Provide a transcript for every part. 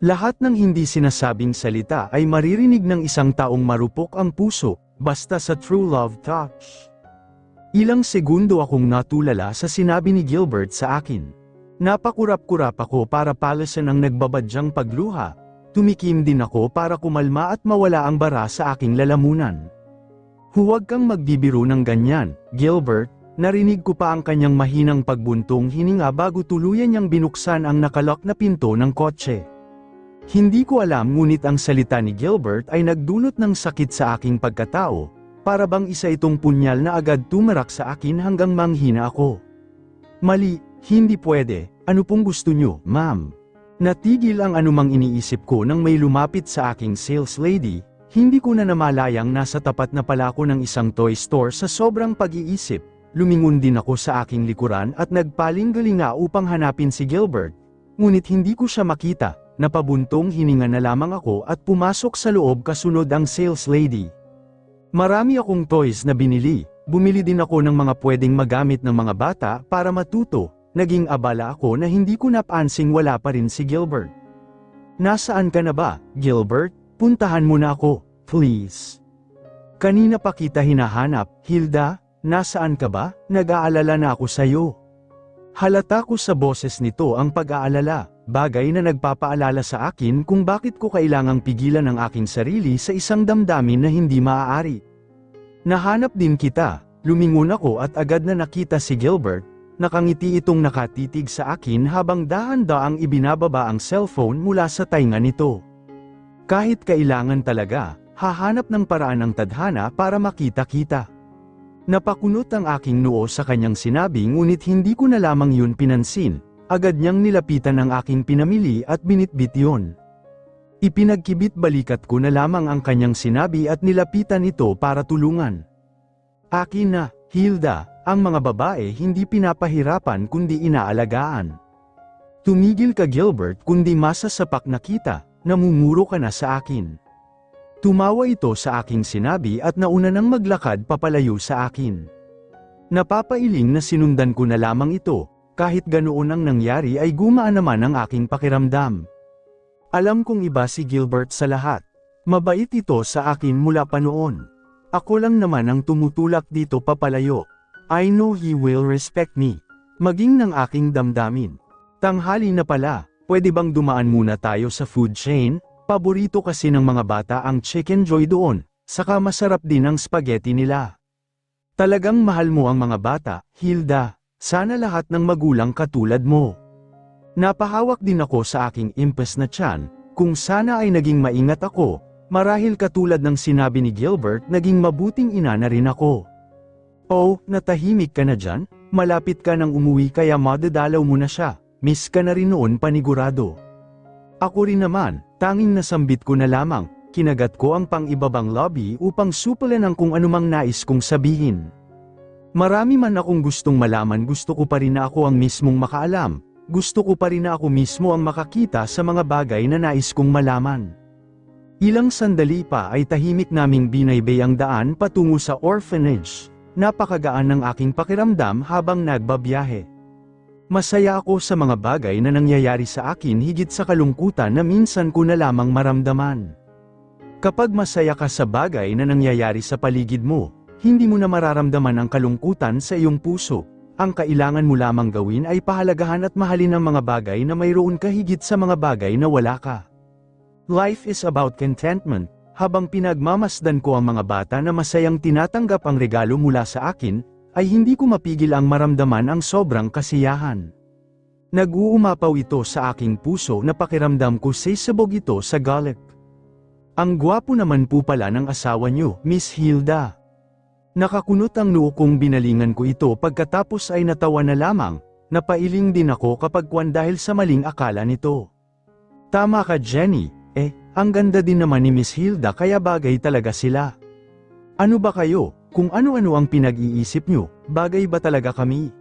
Lahat ng hindi sinasabing salita ay maririnig ng isang taong marupok ang puso, basta sa true love touch. Ilang segundo akong natulala sa sinabi ni Gilbert sa akin. Napakurap-kurap ako para palasan ang nagbabadyang pagluha. Tumikim din ako para kumalma at mawala ang bara sa aking lalamunan. Huwag kang magbibiro ng ganyan, Gilbert. Narinig ko pa ang kanyang mahinang pagbuntong hininga bago tuluyan niyang binuksan ang nakalak na pinto ng kotse. Hindi ko alam ngunit ang salita ni Gilbert ay nagdulot ng sakit sa aking pagkatao, para bang isa itong punyal na agad tumarak sa akin hanggang manghina ako. Mali, hindi pwede, ano pong gusto nyo, ma'am? Natigil ang anumang iniisip ko nang may lumapit sa aking sales lady, hindi ko na namalayang nasa tapat na pala ako ng isang toy store sa sobrang pag-iisip. Lumingon din ako sa aking likuran at nagpaling-galinga upang hanapin si Gilbert, ngunit hindi ko siya makita. Napabuntong hininga na lamang ako at pumasok sa loob kasunod ang sales lady. Marami akong toys na binili, bumili din ako ng mga pwedeng magamit ng mga bata para matuto. Naging abala ako na hindi ko napansing wala pa rin si Gilbert. Nasaan ka na ba, Gilbert? Puntahan mo na ako, please. Kanina pa kita hinahanap, Hilda, nasaan ka ba? Nag-aalala na ako sa'yo. Halata ko sa boses nito ang pag-aalala. Bagay na nagpapaalala sa akin kung bakit ko kailangang pigilan ang aking sarili sa isang damdamin na hindi maaari. Nahanap din kita, lumingon ako at agad na nakita si Gilbert, nakangiti itong nakatitig sa akin habang dahan-daang ibinababa ang cellphone mula sa tainga nito. Kahit kailangan talaga, hahanap ng paraan ang tadhana para makita-kita. Napakunot ang aking noo sa kanyang sinabi ngunit hindi ko na lamang yun pinansin. Agad niyang nilapitan ang aking pinamili at binitbit yun. Ipinagkibit balikat ko na lamang ang kanyang sinabi at nilapitan ito para tulungan. Akin na, Hilda, ang mga babae hindi pinapahirapan kundi inaalagaan. Tumigil ka Gilbert kundi masasapak na kita, namumuro ka na sa akin. Tumawa ito sa aking sinabi at nauna nang maglakad papalayo sa akin. Napapailing na sinundan ko na lamang ito. Kahit ganoon ang nangyari ay gumaan naman ang aking pakiramdam. Alam kong iba si Gilbert sa lahat. Mabait ito sa akin mula pa noon. Ako lang naman ang tumutulak dito papalayo. I know he will respect me. Maging ng aking damdamin. Tanghali na pala, pwede bang dumaan muna tayo sa food chain? Paborito kasi ng mga bata ang Chicken Joy doon, saka masarap din ang spaghetti nila. Talagang mahal mo ang mga bata, Hilda. Sana lahat ng magulang katulad mo. Napahawak din ako sa aking impes na tiyan, kung sana ay naging maingat ako, marahil katulad ng sinabi ni Gilbert naging mabuting ina na rin ako. Oh, natahimik ka na dyan? Malapit ka nang umuwi kaya madadalaw mo na siya, miss ka na rin noon panigurado. Ako rin naman, tanging nasambit ko na lamang, kinagat ko ang pang-ibabang lobby upang supulan ang kung anumang nais kong sabihin. Marami man akong gustong malaman gusto ko pa rin na ako ang mismong makaalam, gusto ko pa rin na ako mismo ang makakita sa mga bagay na nais kong malaman. Ilang sandali pa ay tahimik naming binaybay ang daan patungo sa orphanage, napakagaan ng aking pakiramdam habang nagbabiyahe. Masaya ako sa mga bagay na nangyayari sa akin higit sa kalungkutan na minsan ko na lamang maramdaman. Kapag masaya ka sa bagay na nangyayari sa paligid mo, hindi mo na mararamdaman ang kalungkutan sa iyong puso. Ang kailangan mo lamang gawin ay pahalagahan at mahalin ang mga bagay na mayroon ka higit sa mga bagay na wala ka. Life is about contentment. Habang pinagmamasdan ko ang mga bata na masayang tinatanggap ang regalo mula sa akin, ay hindi ko mapigil ang maramdaman ang sobrang kasiyahan. Nag-uumapaw ito sa aking puso na pakiramdam ko sisabog ito sa galit. Ang gwapo naman po pala ng asawa niyo, Miss Hilda. Nakakunot ang noo kong binalingan ko ito pagkatapos ay natawa na lamang, napailing din ako kapag kwan dahil sa maling akala nito. Tama ka Jenny, ang ganda din naman ni Miss Hilda kaya bagay talaga sila. Ano ba kayo, kung ano-ano ang pinag-iisip nyo, bagay ba talaga kami?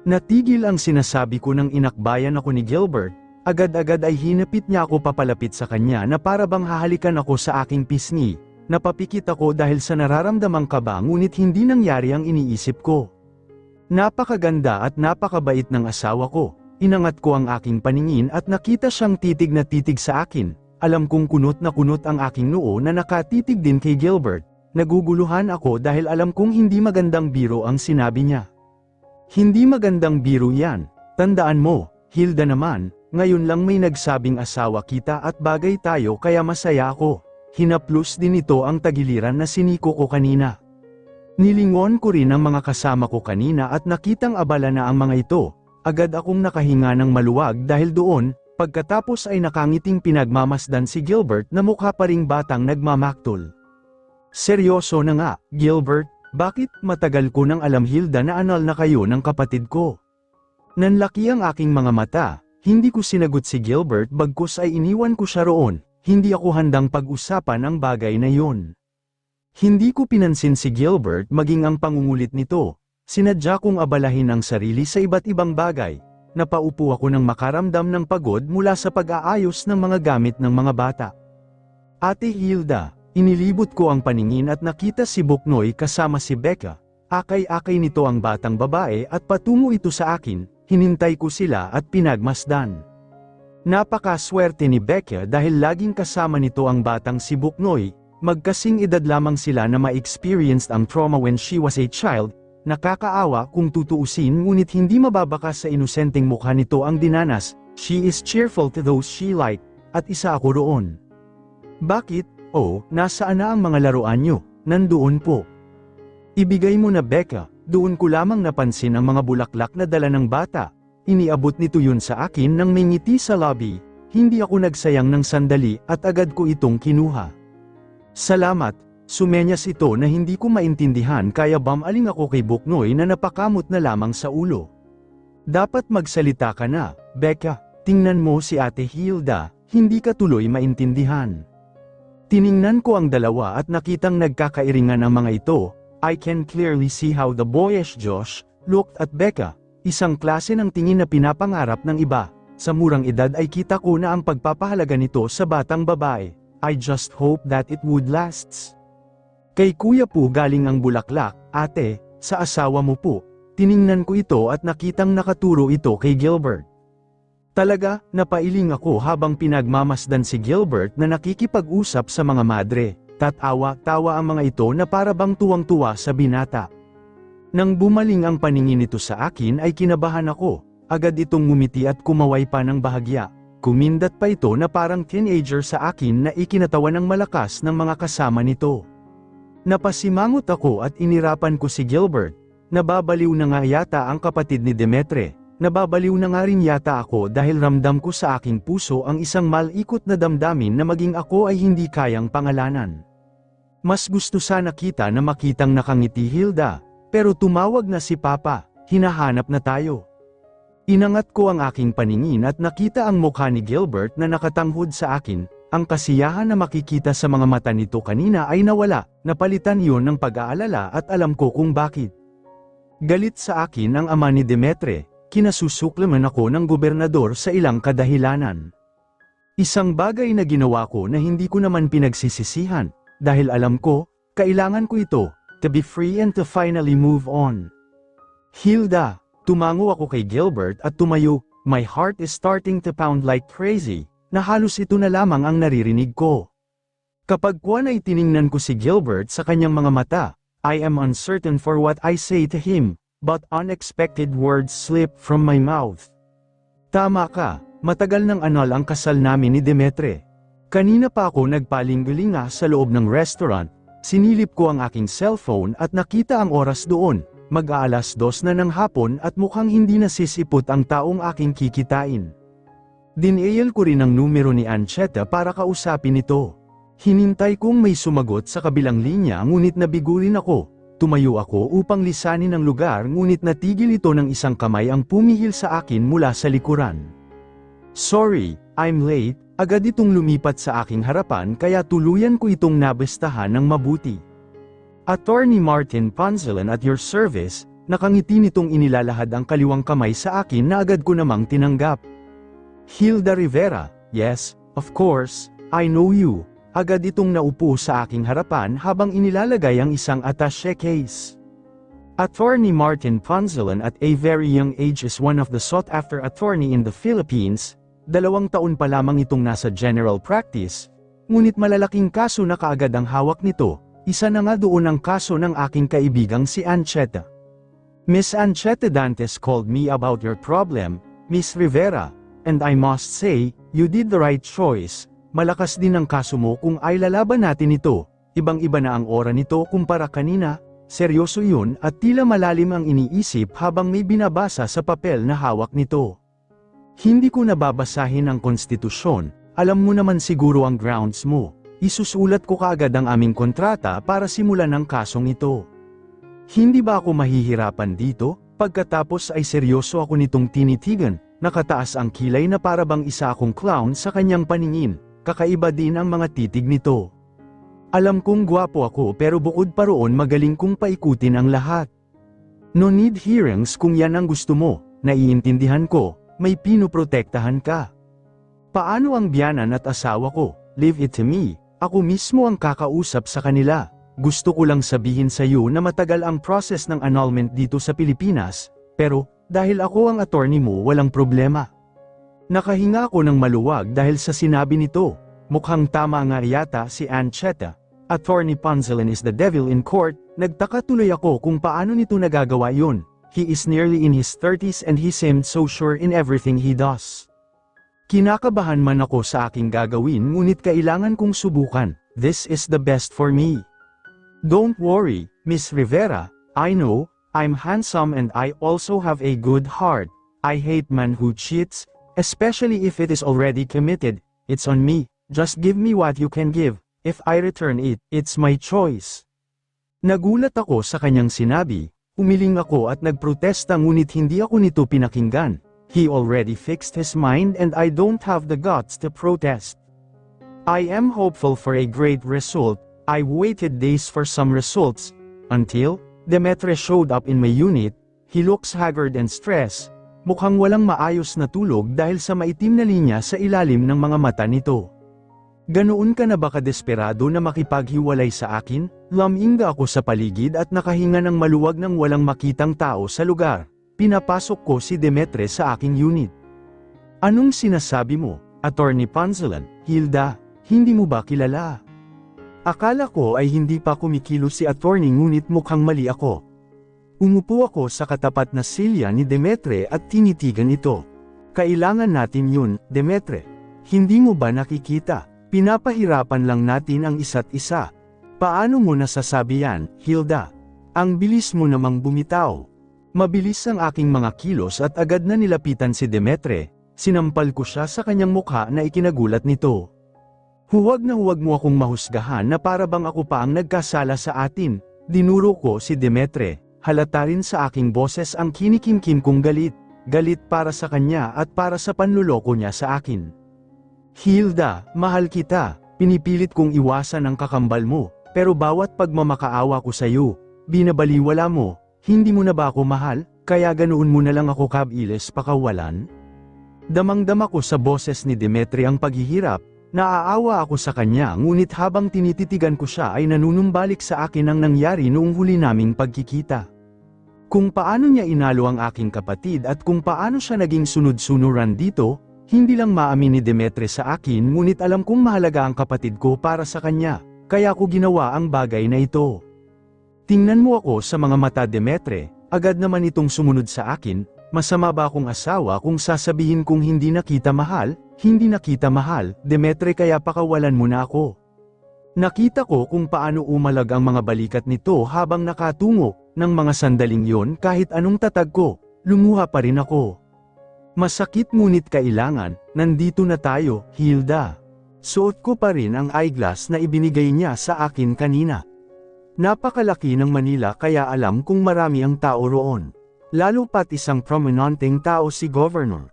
Natigil ang sinasabi ko nang inakbayan ako ni Gilbert, agad-agad ay hinapit niya ako papalapit sa kanya na para bang hahalikan ako sa aking pisngi. Napapikit ako dahil sa nararamdamang kaba ngunit hindi nangyari ang iniisip ko. Napakaganda at napakabait ng asawa ko, Inangat ko ang aking paningin at nakita siyang titig na titig sa akin. Alam kong kunot na kunot ang aking noo na nakatitig din kay Gilbert. Naguguluhan ako dahil alam kong hindi magandang biro ang sinabi niya. Hindi magandang biro yan. Tandaan mo, Hilda naman, ngayon lang may nagsabing asawa kita at bagay tayo kaya masaya ako. Hinaplos din ito ang tagiliran na siniko ko kanina. Nilingon ko rin ang mga kasama ko kanina at nakitang abala na ang mga ito. Agad akong nakahinga ng maluwag dahil doon, pagkatapos ay nakangiting pinagmamasdan si Gilbert na mukha pa ring batang nagmamaktol. Seryoso na nga, Gilbert, bakit matagal ko nang alam Hilda na anal na kayo ng kapatid ko? Nanlaki ang aking mga mata, hindi ko sinagot si Gilbert bagkus ay iniwan ko siya roon, hindi ako handang pag-usapan ang bagay na yon. Hindi ko pinansin si Gilbert maging ang pangungulit nito. Sinadya kong abalahin ang sarili sa iba't ibang bagay. Napaupo ako nang makaramdam ng pagod mula sa pag-aayos ng mga gamit ng mga bata. Ate Hilda, inilibot ko ang paningin at nakita si Buknoy kasama si Becca. Akay-akay nito ang batang babae at patungo ito sa akin, hinintay ko sila at pinagmasdan. Napakaswerte ni Becca dahil laging kasama nito ang batang si Buknoy, magkasing edad lamang sila na ma-experienced ang trauma when she was a child. Nakakaawa kung tutuusin ngunit hindi mababakas sa inosenteng mukha nito ang dinanas, she is cheerful to those she like, at isa ako roon. Bakit? Oh, nasaan na ang mga laruan nyo? Nandoon po. Ibigay mo na Becca, doon ko lamang napansin ang mga bulaklak na dala ng bata. Iniabot nito yun sa akin nang may ngiti sa lobby, hindi ako nagsayang ng sandali at agad ko itong kinuha. Salamat. Sumenyas ito na hindi ko maintindihan kaya bamaling ako kay Buknoy na napakamot na lamang sa ulo. Dapat magsalita ka na, Becca, tingnan mo si Ate Hilda, hindi ka tuloy maintindihan. Tiningnan ko ang dalawa at nakitang nagkakairingan ang mga ito. I can clearly see how the boyish Josh looked at Becca, isang klase ng tingin na pinapangarap ng iba. Sa murang edad ay kita ko na ang pagpapahalaga nito sa batang babae. I just hope that it would lasts. Kay kuya po galing ang bulaklak, ate, sa asawa mo po. Tiningnan ko ito at nakitang nakaturo ito kay Gilbert. Talaga, napailing ako habang pinagmamasdan si Gilbert na nakikipag-usap sa mga madre. Tatawa-tawa ang mga ito na para bang tuwang-tuwa sa binata. Nang bumaling ang paningin nito sa akin ay kinabahan ako. Agad itong ngumiti at kumaway pa ng bahagya. Kumindat pa ito na parang teenager sa akin na ikinatawa ng malakas ng mga kasama nito. Napasimangot ako at inirapan ko si Gilbert. Nababaliw na nga yata ang kapatid ni Demetre. Nababaliw na nga rin yata ako dahil ramdam ko sa aking puso ang isang malikot na damdamin na maging ako ay hindi kayang pangalanan. Mas gusto sana kita na makitang nakangiti Hilda, pero tumawag na si Papa, hinahanap na tayo. Inangat ko ang aking paningin at nakita ang mukha ni Gilbert na nakatanghod sa akin. Ang kasiyahan na makikita sa mga mata nito kanina ay nawala, napalitan yon ng pag-aalala at alam ko kung bakit. Galit sa akin ang ama ni Demetre, kinasusuklaman ako ng gobernador sa ilang kadahilanan. Isang bagay na ginawa ko na hindi ko naman pinagsisisihan, dahil alam ko, kailangan ko ito, to be free and to finally move on. Hilda, tumango ako kay Gilbert at tumayo, my heart is starting to pound like crazy. Na halos ito na lamang ang naririnig ko. Kapag kuwan ay tiningnan ko si Gilbert sa kanyang mga mata, I am uncertain for what I say to him, but unexpected words slip from my mouth. Tama ka, matagal ng anal ang kasal namin ni Demetre. Kanina pa ako nagpalinggalinga sa loob ng restaurant, sinilip ko ang aking cellphone at nakita ang oras doon, mag-aalas 2 na ng hapon at mukhang hindi nasisipot ang taong aking kikitain. Dinial ko rin ang numero ni Ancheta para kausapin ito. Hinintay kong may sumagot sa kabilang linya ngunit nabigurin ako. Tumayo ako upang lisanin ang lugar ngunit natigil ito ng isang kamay ang pumihil sa akin mula sa likuran. Sorry, I'm late, agad itong lumipat sa aking harapan kaya tuluyan ko itong nabestahan ng mabuti. Attorney Martin Panzelan at your service, nakangiti nitong inilalahad ang kaliwang kamay sa akin na agad ko namang tinanggap. Hilda Rivera, yes, of course, I know you. Agad itong naupo sa aking harapan habang inilalagay ang isang attaché case. Attorney Martin Ponzalan at a very young age is one of the sought-after attorney in the Philippines. 2 taon pa lamang itong nasa general practice, ngunit malalaking kaso na kaagad ang hawak nito. Isa na nga doon ang kaso ng aking kaibigang si Ancheta. Miss Ancheta Dantes called me about your problem, Miss Rivera, and I must say, you did the right choice. Malakas din ang kaso mo kung ay lalaban natin ito. Ibang-iba na ang aura nito kumpara kanina. Seryoso yun at tila malalim ang iniisip habang may binabasa sa papel na hawak nito. Hindi ko nababasahin ang konstitusyon, alam mo naman siguro ang grounds mo. Isusulat ko kaagad ang aming kontrata para simulan ang kasong ito. Hindi ba ako mahihirapan dito? Pagkatapos ay seryoso ako nitong tinitigan, nakataas ang kilay na parabang isa akong clown sa kanyang paningin, kakaiba din ang mga titig nito. Alam kong gwapo ako pero bukod pa roon magaling kong paikutin ang lahat. No need hearings kung yan ang gusto mo, naiintindihan ko, may pinoprotektahan ka. Paano ang biyanan at asawa ko? Leave it to me, ako mismo ang kakausap sa kanila. Gusto ko lang sabihin sa iyo na matagal ang process ng annulment dito sa Pilipinas, pero dahil ako ang attorney mo walang problema. Nakahinga ako ng maluwag dahil sa sinabi nito. Mukhang tama nga yata si Ancheta. Attorney Ponzalan is the devil in court. Nagtaka tuloy ako kung paano nito nagagawa yun. He is nearly in his 30s and he seemed so sure in everything he does. Kinakabahan man ako sa aking gagawin ngunit kailangan kong subukan. This is the best for me. Don't worry, Miss Rivera. I know, I'm handsome and I also have a good heart. I hate man who cheats, especially if it is already committed. It's on me. Just give me what you can give. If I return it, it's my choice. Nagulat ako sa kanyang sinabi. Umiling ako at nagprotesta ngunit hindi ako nito pinakinggan. He already fixed his mind and I don't have the guts to protest. I am hopeful for a great result. I waited days for some results. Until, Demetre showed up in my unit. He looks haggard and stressed. Mukhang walang maayos na tulog dahil sa maitim na linya sa ilalim ng mga mata nito. Ganoon ka na ba kadesperado na makipaghiwalay sa akin? Laminga ako sa paligid at nakahinga ng maluwag ng walang makitang tao sa lugar. Pinapasok ko si Demetre sa aking unit. Anong sinasabi mo, Attorney Ponzalan? Hilda, hindi mo ba kilala? Akala ko ay hindi pa kumikilos si attorney ngunit mukhang mali ako. Umupo ako sa katapat na silya ni Demetre at tinitigan ito. Kailangan natin yun, Demetre. Hindi mo ba nakikita? Pinapahirapan lang natin ang isa't isa. Paano mo nasasabi yan, Hilda? Ang bilis mo namang bumitaw. Mabilis ang aking mga kilos at agad na nilapitan si Demetre. Sinampal ko siya sa kanyang mukha na ikinagulat nito. Huwag na huwag mo akong mahusgahan na parabang ako pa ang nagkasala sa atin. Dinuro ko si Demetre. Halata rin sa aking boses ang kinikimkim kong galit. Galit para sa kanya at para sa panluloko niya sa akin. Hilda, mahal kita, pinipilit kong iwasan ang kakambal mo, pero bawat pagmamakaawa ko sa iyo, binabaliwala mo, hindi mo na ba ako mahal, kaya ganoon mo na lang ako kabiles pakawalan? Damang-dama ko sa boses ni Demetre ang paghihirap, naaawa ako sa kanya ngunit habang tinititigan ko siya ay nanunumbalik sa akin ang nangyari noong huli naming pagkikita. Kung paano niya inalo ang aking kapatid at kung paano siya naging sunod-sunuran dito, hindi lang maamin ni Demetre sa akin ngunit alam kong mahalaga ang kapatid ko para sa kanya, kaya ko ginawa ang bagay na ito. Tingnan mo ako sa mga mata Demetre, agad naman itong sumunod sa akin, masama ba akong asawa kung sasabihin kong hindi na kita mahal, Demetre kaya pakawalan mo na ako. Nakita ko kung paano umalag ang mga balikat nito habang nakatungo, ng mga sandaling yon kahit anong tatag ko, lumuha pa rin ako. Masakit ngunit kailangan, nandito na tayo, Hilda. Suot ko pa rin ang eyeglass na ibinigay niya sa akin kanina. Napakalaki ng Manila kaya alam kung marami ang tao roon. Lalo pat isang prominenteng tao si Governor.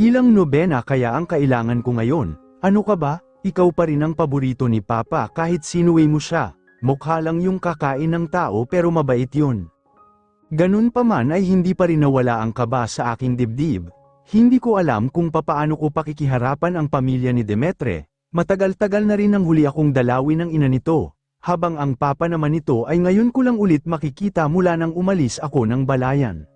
Ilang nobena kaya ang kailangan ko ngayon. Ano ka ba? Ikaw pa rin ang paborito ni Papa kahit sinuwi mo siya. Mukha lang yung kakain ng tao pero mabait yun. Ganun pa man ay hindi pa rin nawala ang kaba sa aking dibdib. Hindi ko alam kung papaano ko pakikiharapan ang pamilya ni Demetre. Matagal-tagal na rin ang huli akong dalawin ng ina nito. habang ang papa naman nito ay ngayon ko lang ulit makikita mula nang umalis ako ng balayan.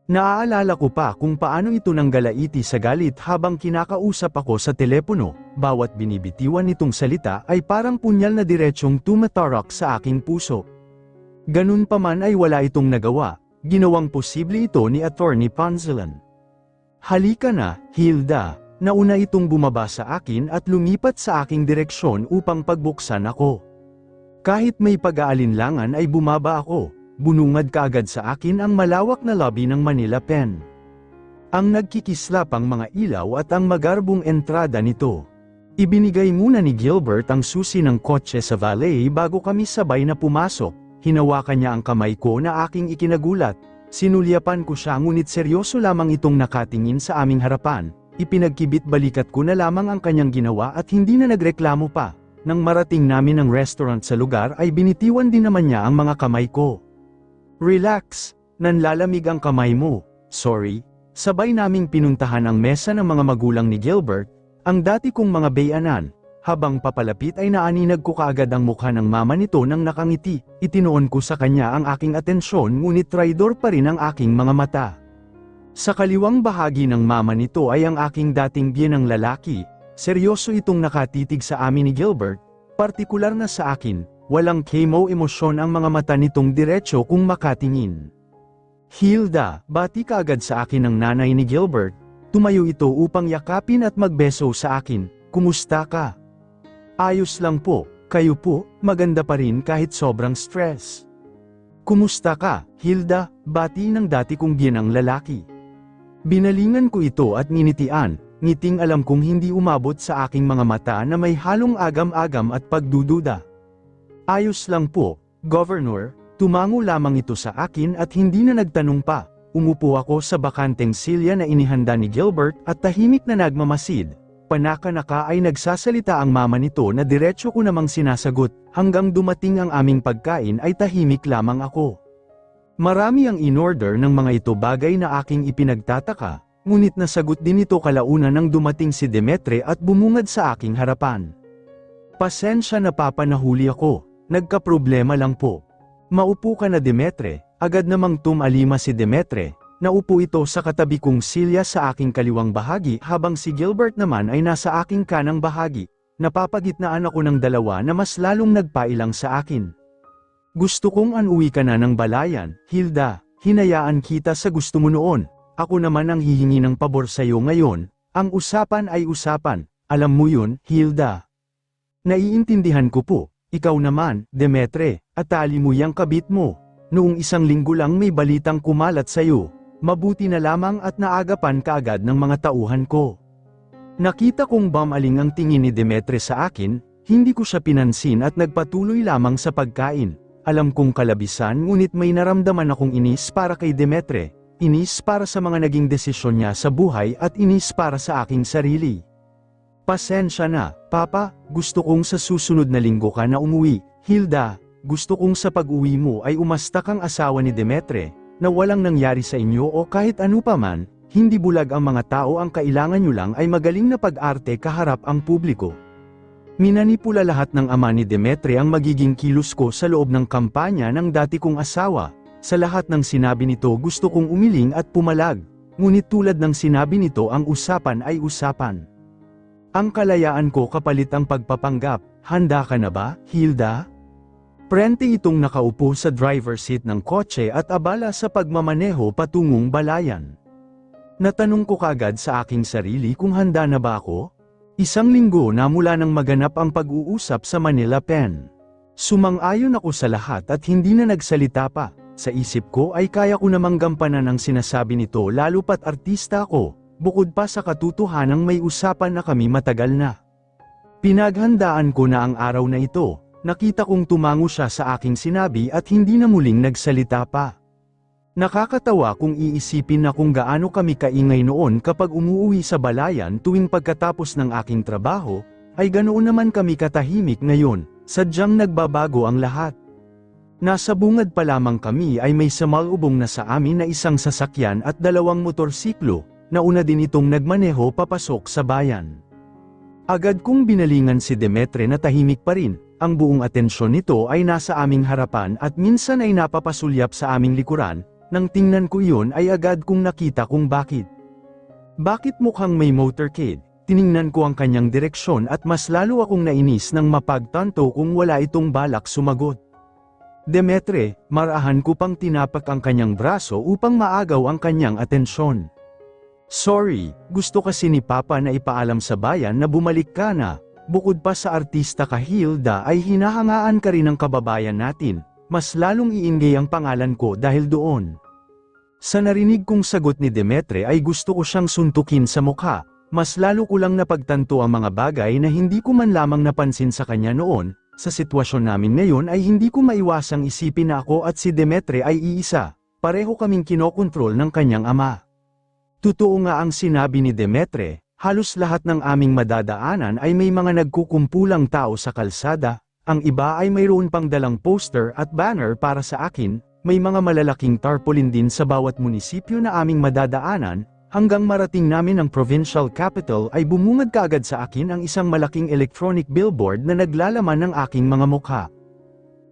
Naaalala ko pa kung paano ito nanggalaiti sa galit habang kinakausap ako sa telepono, bawat binibitiwan nitong salita ay parang punyal na diretsyong tumatarak sa aking puso. Ganun pa man ay wala itong nagawa, ginawang posible ito ni Attorney Panzalan. Halika na, Hilda, nauna itong bumaba sa akin at lumipat sa aking direksyon upang pagbuksan ako. Kahit may pag-aalinlangan ay bumaba ako. Bunungad kaagad sa akin ang malawak na lobby ng Manila Pen. Ang nagkikislap ang mga ilaw at ang magarbong entrada nito. Ibinigay muna ni Gilbert ang susi ng kotse sa valet bago kami sabay na pumasok. Hinawakan niya ang kamay ko na aking ikinagulat. Sinulyapan ko siya ngunit seryoso lamang itong nakatingin sa aming harapan. Ipinagkibit balikat ko na lamang ang kanyang ginawa at hindi na nagreklamo pa. Nang marating namin ang restaurant sa lugar ay binitiwan din naman niya ang mga kamay ko. Relax, nanlalamig ang kamay mo. Sorry. Sabay naming pinuntahan ang mesa ng mga magulang ni Gilbert, ang dati kong mga bayanan. Habang papalapit ay naaninag ko kaagad ang mukha ng mama nito nang nakangiti. Itinoon ko sa kanya ang aking atensyon ngunit traidor pa rin ang aking mga mata. Sa kaliwang bahagi ng mama nito ay ang aking dating biyenang lalaki. Seryoso itong nakatitig sa amin ni Gilbert, partikular na sa akin. Walang kemo emosyon ang mga mata nitong diretsyo kung makatingin. Hilda, bati kaagad sa akin ng nanay ni Gilbert. Tumayo ito upang yakapin at magbeso sa akin. Kumusta ka? Ayos lang po, kayo po, maganda pa rin kahit sobrang stress. Kumusta ka, Hilda? Bati ng dati kong biyenang lalaki. Binalingan ko ito at nginitian, ngiting alam kong hindi umabot sa aking mga mata na may halong agam-agam at pagdududa. Ayos lang po, Governor, tumango lamang ito sa akin at hindi na nagtanong pa. Umupo ako sa bakanteng silya na inihanda ni Gilbert at tahimik na nagmamasid. Panaka-naka ay nagsasalita ang mama nito na diretsyo ko namang sinasagot, hanggang dumating ang aming pagkain ay tahimik lamang ako. Marami ang in-order ng mga ito bagay na aking ipinagtataka, ngunit nasagot din ito kalaunan nang dumating si Demetre at bumungad sa aking harapan. Pasensya na papa, nahuli ako. Nagkaproblema lang po. Maupo ka na Demetre, agad namang tumalima si Demetre. Naupo ito sa katabi kong silya sa aking kaliwang bahagi habang si Gilbert naman ay nasa aking kanang bahagi. Napapagitnaan ako ng dalawa na mas lalong nagpailang sa akin. Gusto kong anuwi ka na ng balayan, Hilda. Hinayaan kita sa gusto mo noon. Ako naman ang hihingi ng pabor sa iyo ngayon. Ang usapan ay usapan. Alam mo yun, Hilda. Naiintindihan ko po. Ikaw naman, Demetre, atali mo yang kabit mo. Noong isang linggo lang may balitang kumalat sa'yo. Mabuti na lamang at naagapan kaagad ng mga tauhan ko. Nakita kong bamaling ang tingin ni Demetre sa akin, hindi ko siya pinansin at nagpatuloy lamang sa pagkain. Alam kong kalabisan ngunit may naramdaman akong inis para kay Demetre. Inis para sa mga naging desisyon niya sa buhay at inis para sa aking sarili. Pasensya na, Papa, gusto kong sa susunod na linggo ka na umuwi. Hilda, gusto kong sa pag-uwi mo ay umasta kang asawa ni Demetre, na walang nangyari sa inyo o kahit ano pa man, hindi bulag ang mga tao, ang kailangan nyo lang ay magaling na pag-arte kaharap ang publiko. Minanipula lahat ng ama ni Demetre ang magiging kilos ko sa loob ng kampanya ng dati kong asawa. Sa lahat ng sinabi nito gusto kong umiling at pumalag, ngunit tulad ng sinabi nito ang usapan ay usapan. Ang kalayaan ko kapalit ang pagpapanggap. Handa ka na ba, Hilda? Prente itong nakaupo sa driver's seat ng kotse at abala sa pagmamaneho patungong balayan. Natanong ko kagad sa aking sarili kung handa na ba ako? Isang linggo na mula nang maganap ang pag-uusap sa Manila Pen. Sumang-ayon ako sa lahat at hindi na nagsalita pa. Sa isip ko ay kaya ko namang gampanan ang sinasabi nito lalo pat artista ako. Bukod pa sa katotohanang may usapan na kami matagal na. Pinaghandaan ko na ang araw na ito. Nakita kong tumango siya sa aking sinabi at hindi na muling nagsalita pa. Nakakatawa kung iisipin na kung gaano kami kaingay noon kapag umuuwi sa balayan tuwing pagkatapos ng aking trabaho, ay ganoon naman kami katahimik ngayon, sadyang nagbabago ang lahat. Nasa bungad pa lamang kami ay may samalubong na sa amin na isang sasakyan at 2 motorsiklo. Nauna din itong nagmaneho papasok sa bayan. Agad kong binalingan si Demetre na tahimik pa rin, ang buong atensyon nito ay nasa aming harapan at minsan ay napapasulyap sa aming likuran, nang tingnan ko iyon ay agad kong nakita kung bakit. Bakit mukhang may motorcade? Tiningnan ko ang kanyang direksyon at mas lalo akong nainis nang mapagtanto kung wala itong balak sumagot. Demetre, marahan ko pang tinapak ang kanyang braso upang maagaw ang kanyang atensyon. Sorry, gusto kasi ni Papa na ipaalam sa bayan na bumalik ka na. Bukod pa sa artista ka Hilda ay hinahangaan ka rin ng kababayan natin, mas lalong iingay ang pangalan ko dahil doon. Sa narinig kong sagot ni Demetre ay gusto ko siyang suntukin sa mukha, mas lalo ko lang napagtanto ang mga bagay na hindi ko man lamang napansin sa kanya noon. Sa sitwasyon namin ngayon ay hindi ko maiwasang isipin na ako at si Demetre ay iisa, pareho kaming kinokontrol ng kanyang ama. Totoo nga ang sinabi ni Demetre. Halos lahat ng aming madadaanan ay may mga nagkukumpulang tao sa kalsada, ang iba ay mayroon pang dalang poster at banner para sa akin, may mga malalaking tarpaulin din sa bawat munisipyo na aming madadaanan, hanggang marating namin ang provincial capital ay bumungad kaagad sa akin ang isang malaking electronic billboard na naglalaman ng aking mga mukha.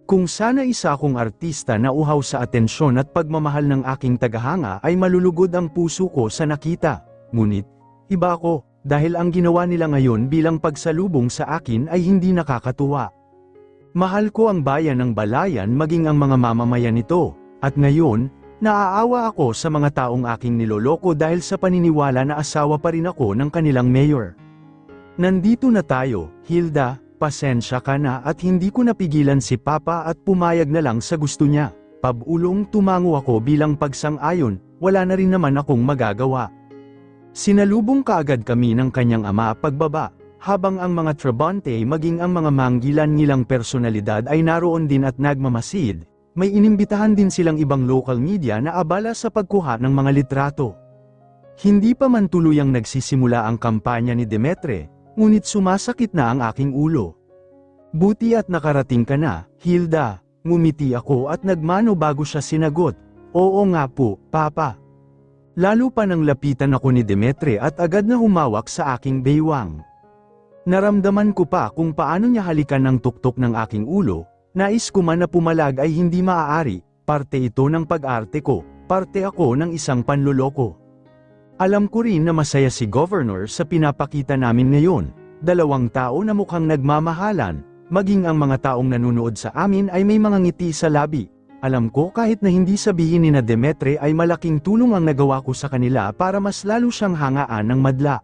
Kung sana isa akong artista na uhaw sa atensyon at pagmamahal ng aking tagahanga ay malulugod ang puso ko sa nakita, ngunit, iba ako, dahil ang ginawa nila ngayon bilang pagsalubong sa akin ay hindi nakakatuwa. Mahal ko ang bayan ng Balayan maging ang mga mamamayan nito, at ngayon, naaawa ako sa mga taong aking niloloko dahil sa paniniwala na asawa pa rin ako ng kanilang mayor. Nandito na tayo, Hilda, pasensya ka na at hindi ko napigilan si Papa at pumayag na lang sa gusto niya. Pabulong tumango ako bilang pagsang-ayon, wala na rin naman akong magagawa. Sinalubong kaagad kami ng kanyang ama pagbaba, habang ang mga trabante maging ang mga manggilan-ngilang personalidad ay naroon din at nagmamasid, may inimbitahan din silang ibang local media na abala sa pagkuha ng mga litrato. Hindi pa man tuluyang nagsisimula ang kampanya ni Demetre, ngunit sumasakit na ang aking ulo. Buti at nakarating ka na, Hilda, ngumiti ako at nagmano bago siya sinagot, oo nga po, Papa. Lalo pa nang lapitan ako ni Demetre at agad na humawak sa aking baywang. Naramdaman ko pa kung paano niya halikan ang tuktok ng aking ulo, nais ko man na pumalag ay hindi maaari, parte ito ng pag-arte ko, parte ako ng isang panloloko. Alam ko rin na masaya si Governor sa pinapakita namin ngayon, dalawang tao na mukhang nagmamahalan, maging ang mga taong nanunood sa amin ay may mga ngiti sa labi. Alam ko kahit na hindi sabihin ni na Demetre ay malaking tulong ang nagawa ko sa kanila para mas lalo siyang hangaan ng madla.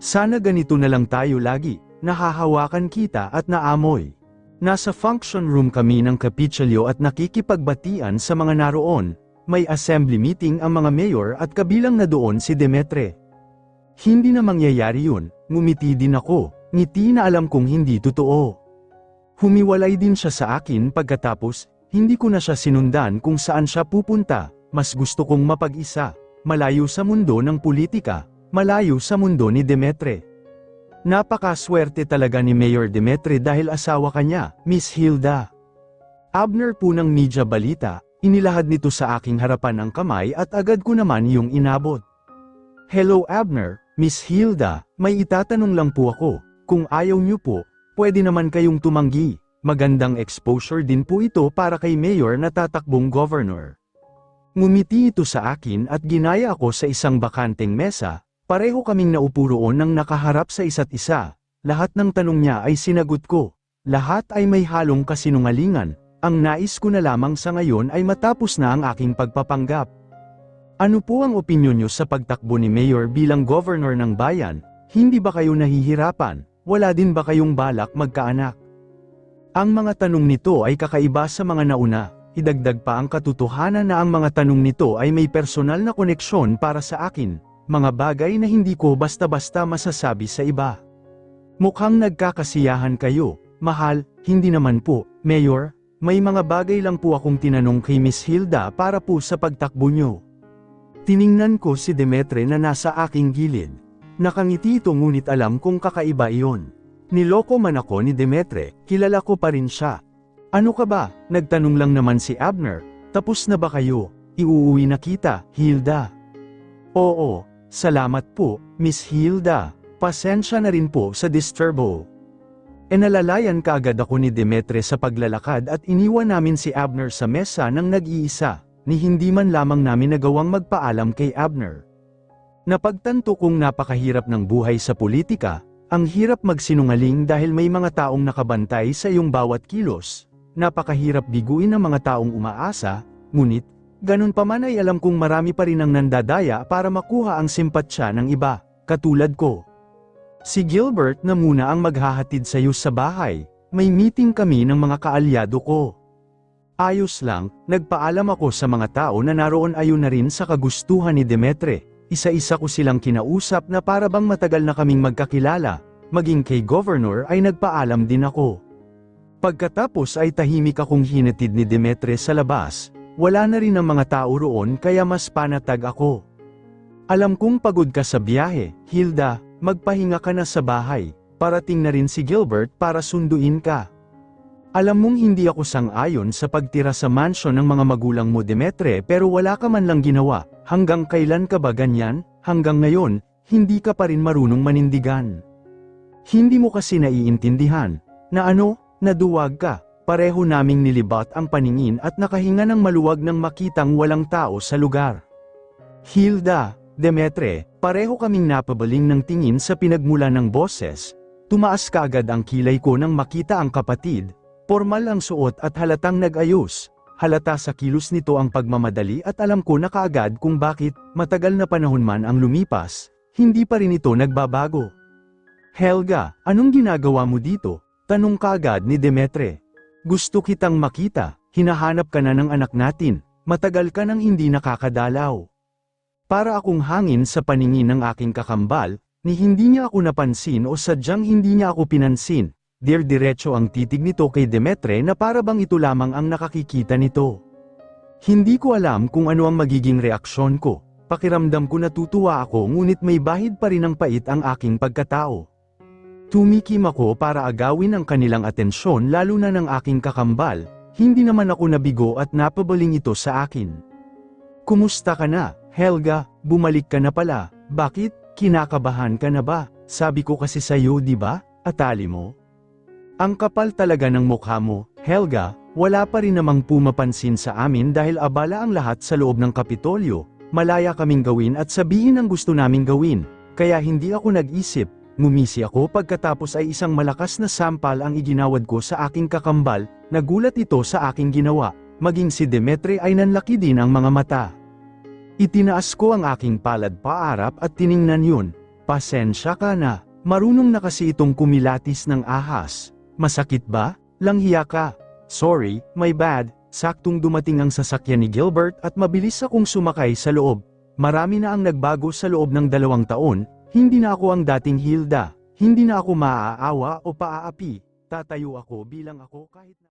Sana ganito na lang tayo lagi, nahahawakan kita at naamoy. Nasa function room kami ng Kapitolyo at nakikipagbatian sa mga naroon, may assembly meeting ang mga mayor at kabilang na doon si Demetre. Hindi na mangyayari yun, ngumiti din ako, ngiti na alam kong hindi totoo. Humiwalay din siya sa akin pagkatapos, hindi ko na siya sinundan kung saan siya pupunta, mas gusto kong mapag-isa, malayo sa mundo ng politika, malayo sa mundo ni Demetre. Napakaswerte talaga ni Mayor Demetre dahil asawa kanya, Miss Hilda. Abner po ng Media Balita, inilahad nito sa aking harapan ang kamay at agad ko naman yung inabot. Hello Abner, Miss Hilda, may itatanong lang po ako, kung ayaw niyo po, pwede naman kayong tumanggi. Magandang exposure din po ito para kay Mayor na tatakbong Governor. Ngumiti ito sa akin at ginaya ako sa isang bakanteng mesa, pareho kaming naupo roon nang nakaharap sa isa't isa, lahat ng tanong niya ay sinagot ko, lahat ay may halong kasinungalingan, ang nais ko na lamang sa ngayon ay matapos na ang aking pagpapanggap. Ano po ang opinyon niyo sa pagtakbo ni Mayor bilang Governor ng bayan, hindi ba kayo nahihirapan, wala din ba kayong balak magkaanak? Ang mga tanong nito ay kakaiba sa mga nauna, idagdag pa ang katotohanan na ang mga tanong nito ay may personal na koneksyon para sa akin, mga bagay na hindi ko basta-basta masasabi sa iba. Mukhang nagkakasiyahan kayo, mahal, hindi naman po, Mayor, may mga bagay lang po akong tinanong kay Miss Hilda para po sa pagtakbo nyo. Tiningnan ko si Demetre na nasa aking gilid. Nakangiti ito ngunit alam kong kakaiba iyon. Niloko man ako ni Demetre, kilala ko pa rin siya. Ano ka ba? Nagtanong lang naman si Abner, tapos na ba kayo? Iuuwi na kita, Hilda. Oo, salamat po, Miss Hilda. Pasensya na rin po sa disturbo. Nalalayan kaagad ako ni Demetre sa paglalakad at iniwan namin si Abner sa mesa ng nag-iisa, ni hindi man lamang namin nagawang magpaalam kay Abner. Napagtanto kong napakahirap ng buhay sa politika, ang hirap magsinungaling dahil may mga taong nakabantay sa iyong bawat kilos, napakahirap biguin ng mga taong umaasa, ngunit, ganun pa man ay alam kong marami pa rin ang nandadaya para makuha ang simpatsya ng iba, katulad ko. Si Gilbert na muna ang maghahatid sa iyo sa bahay, may meeting kami ng mga kaalyado ko. Ayos lang, nagpaalam ako sa mga tao na naroon ayon na rin sa kagustuhan ni Demetre, isa-isa ko silang kinausap na para bang matagal na kaming magkakilala, maging kay Governor ay nagpaalam din ako. Pagkatapos ay tahimik akong hinatid ni Demetre sa labas, wala na rin ang mga tao roon kaya mas panatag ako. Alam kong pagod ka sa biyahe, Hilda. Magpahinga ka na sa bahay, parating na rin si Gilbert para sunduin ka. Alam mong hindi ako sang-ayon sa pagtira sa mansyon ng mga magulang mo Demetre pero wala ka man lang ginawa, hanggang kailan ka ba ganyan, hanggang ngayon, hindi ka pa rin marunong manindigan. Hindi mo kasi naiintindihan, na naduwag ka, pareho naming nilibat ang paningin at nakahinga ng maluwag nang makitang walang tao sa lugar. Hilda, Demetre, pareho kaming napabaling ng tingin sa pinagmula ng boses, tumaas kaagad ang kilay ko nang makita ang kapatid, formal ang suot at halatang nag-ayos, halata sa kilos nito ang pagmamadali at alam ko na kaagad kung bakit, matagal na panahon man ang lumipas, hindi pa rin ito nagbabago. Helga, anong ginagawa mo dito? Tanong kaagad ni Demetre. Gusto kitang makita, hinahanap ka na ng anak natin, matagal ka nang hindi nakakadalaw. Para akong hangin sa paningin ng aking kakambal, ni hindi niya ako napansin o sadyang hindi niya ako pinansin, diretso ang titig nito kay Demetre na para bang ito lamang ang nakakikita nito. Hindi ko alam kung ano ang magiging reaksyon ko, pakiramdam ko natutuwa ako ngunit may bahid pa rin ng pait ang aking pagkatao. Tumikim ako para agawin ang kanilang atensyon lalo na ng aking kakambal, hindi naman ako nabigo at napabaling ito sa akin. Kumusta ka na? Helga, bumalik ka na pala, bakit, kinakabahan ka na ba? Sabi ko kasi sa'yo di ba, atali mo? Ang kapal talaga ng mukha mo, Helga, wala pa rin namang pumapansin sa amin dahil abala ang lahat sa loob ng Kapitolyo, malaya kaming gawin at sabihin ang gusto naming gawin, kaya hindi ako nag-isip, ngumisi ako pagkatapos ay isang malakas na sampal ang iginawad ko sa aking kakambal, nagulat ito sa aking ginawa, maging si Demetre ay nanlaki din ang mga mata. Itinaas ko ang aking palad paarap at tiningnan yun. Pasensya ka na, marunong na kasi itong kumilatis ng ahas. Masakit ba? Langhiya ka. Sorry, my bad. Saktong dumating ang sasakyan ni Gilbert at mabilis akong sumakay sa loob. Marami na ang nagbago sa loob ng 2 taon, hindi na ako ang dating Hilda. Hindi na ako maaawa o paaapi. Tatayo ako bilang ako kahit na